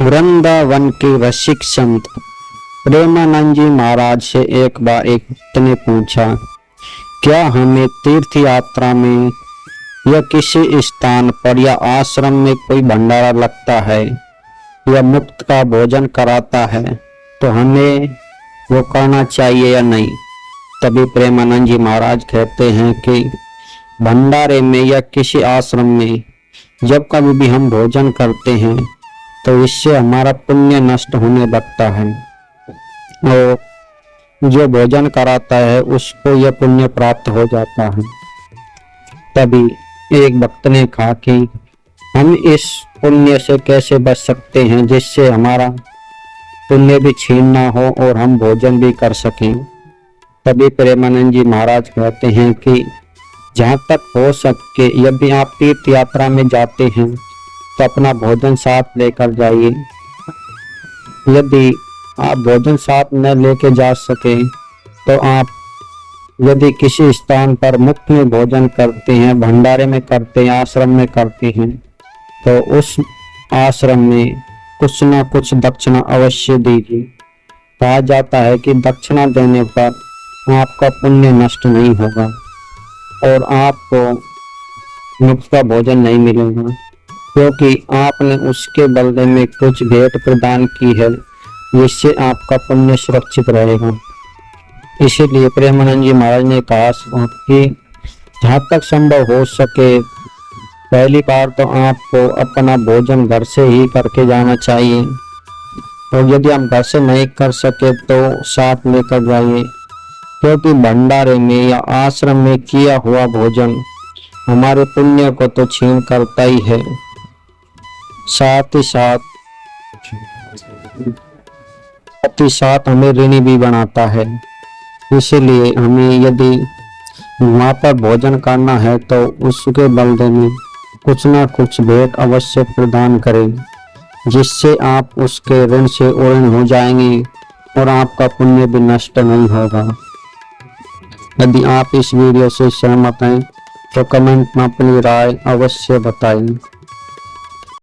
वृंदावन के रसिक संत प्रेमानंद जी महाराज से एक बार एक भक्त ने पूछा, क्या हमें तीर्थ यात्रा में या किसी स्थान पर या आश्रम में कोई भंडारा लगता है या मुफ्त का भोजन कराता है तो हमें वो करना चाहिए या नहीं? तभी प्रेमानंद जी महाराज कहते हैं कि भंडारे में या किसी आश्रम में जब कभी भी हम भोजन करते हैं तो इससे हमारा पुण्य नष्ट होने लगता है और जो भोजन कराता है उसको यह पुण्य प्राप्त हो जाता है। तभी एक भक्त ने कहा कि हम इस पुण्य से कैसे बच सकते हैं जिससे हमारा पुण्य भी छीन ना हो और हम भोजन भी कर सकें। तभी प्रेमानंद जी महाराज कहते हैं कि जहाँ तक हो सके यदि आप तीर्थ यात्रा में जाते हैं तो अपना भोजन साथ लेकर जाइए। यदि आप भोजन साथ न लेके जा सके तो आप यदि किसी स्थान पर मुफ्त में भोजन करते हैं, भंडारे में करते हैं, आश्रम में करते हैं तो उस आश्रम में कुछ न कुछ दक्षिणा अवश्य दीजिए। कहा जाता है कि दक्षिणा देने पर आपका पुण्य नष्ट नहीं होगा और आपको मुफ्त का भोजन नहीं मिलेगा, क्योंकि आपने उसके बदले में कुछ भेंट प्रदान की है जिससे आपका पुण्य सुरक्षित रहेगा। इसीलिए प्रेमानंद जी महाराज ने कहा कि जहाँ तक संभव हो सके पहली बार तो आपको अपना भोजन घर से ही करके जाना चाहिए और यदि हम घर से नहीं कर सके तो साथ लेकर जाइए, क्योंकि भंडारे में या आश्रम में किया हुआ भोजन हमारे पुण्य को तो छीन करता ही है, साथ ही साथ हमें ऋणी भी बनाता है। इसलिए हमें यदि वहाँ पर भोजन करना है तो उसके बदले में कुछ ना कुछ भेंट अवश्य प्रदान करें जिससे आप उसके ऋण से उऋण हो जाएंगे और आपका पुण्य भी नष्ट नहीं होगा। यदि आप इस वीडियो से सहमत हैं तो कमेंट में अपनी राय अवश्य बताएं।